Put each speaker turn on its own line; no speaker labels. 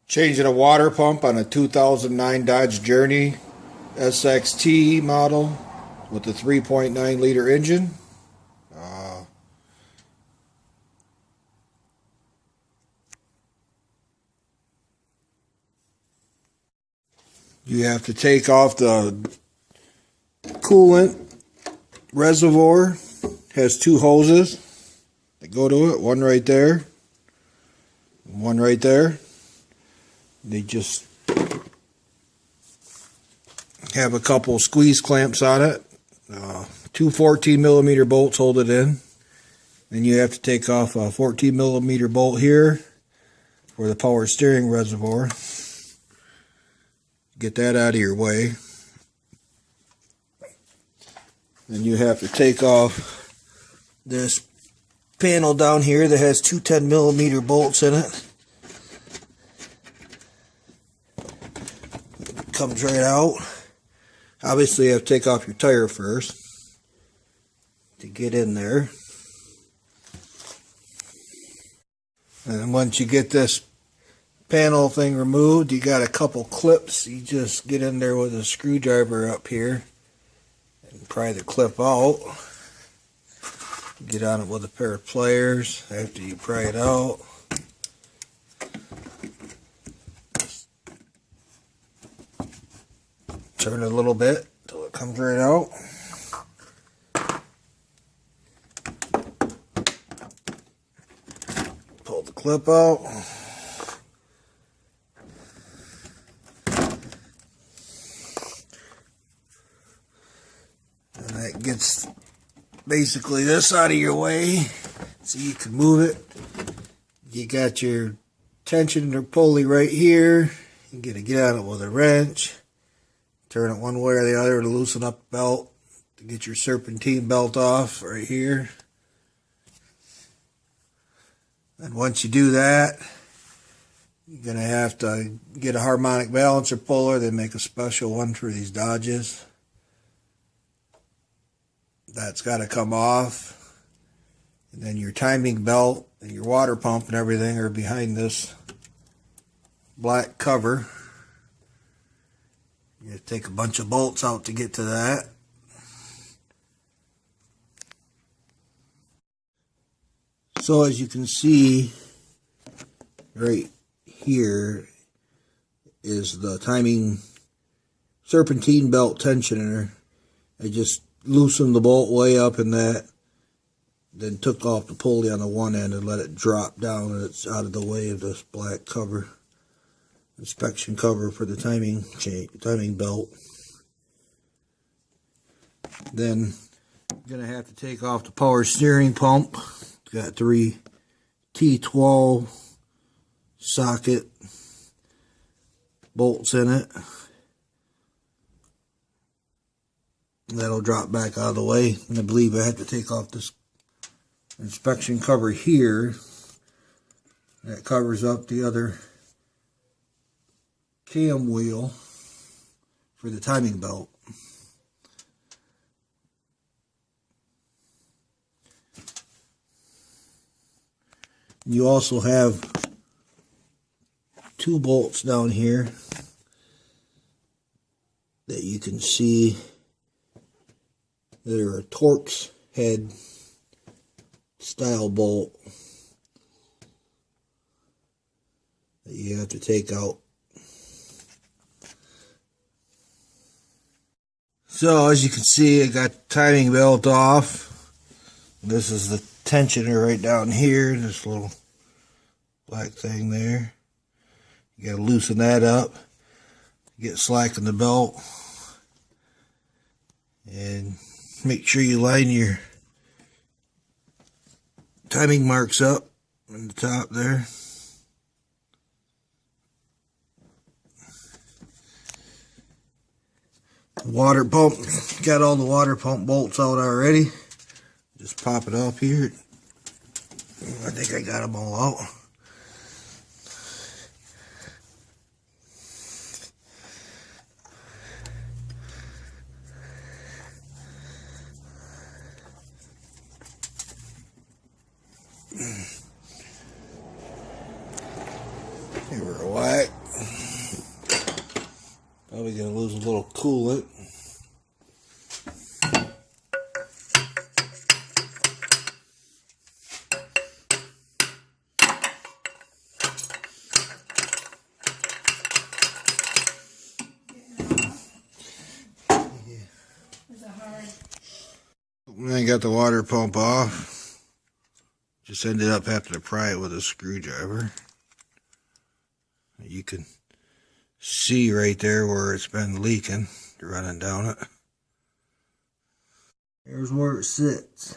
Changing a water pump on a 2009 Dodge Journey SXT model with a 3.9 liter engine. You have to take off the coolant reservoir. Has two hoses that go to it, one right there and one right there. They just have a couple squeeze clamps on it. Two 14mm bolts hold it in. Then you have to take off a 14mm bolt here for the power steering reservoir. Get that out of your way. Then you have to take off this panel down here that has two 10mm bolts in it. It comes right out. Obviously you have to take off your tire first to get in there. And once you get this panel thing removed, you got a couple clips. You just get in there with a screwdriver up here and pry the clip out. Get on it with a pair of pliers after you pry it out. Turn it a little bit until it comes right out. Pull the clip out. And that gets basically this out of your way so you can move it. You got your tension or pulley right here. You gotta get on it with a wrench. Turn it one way or the other to loosen up the belt to get your serpentine belt off right here. And once you do that, you're going to have to get a harmonic balancer puller. They make a special one for these Dodges. That's got to come off. And then your timing belt and your water pump and everything are behind this black cover. You have to take a bunch of bolts out to get to that. So as you can see, right here is the timing serpentine belt tensioner. I just loosened the bolt way up in that, then took off the pulley on the one end and let it drop down, and it's out of the way of this black cover. Inspection cover for the timing belt. Then I'm gonna have to take off the power steering pump. It's got 3 T12 socket bolts in it. That'll drop back out of the way. And I believe I have to take off this inspection cover here. That covers up the other cam wheel for the timing belt. You also have 2 bolts down here that you can see that are a Torx head style bolt that you have to take out. So as you can see, I got the timing belt off. This is the tensioner right down here, this little black thing there. You gotta loosen that up, get slack in the belt, and make sure you line your timing marks up on the top there. Water pump, got all the water pump bolts out already. Just pop it up here. I think I got them all out. Give her a whack. I got the water pump off. Just ended up having to pry it with a screwdriver. You can see right there where it's been leaking, running down it. Here's where it sits.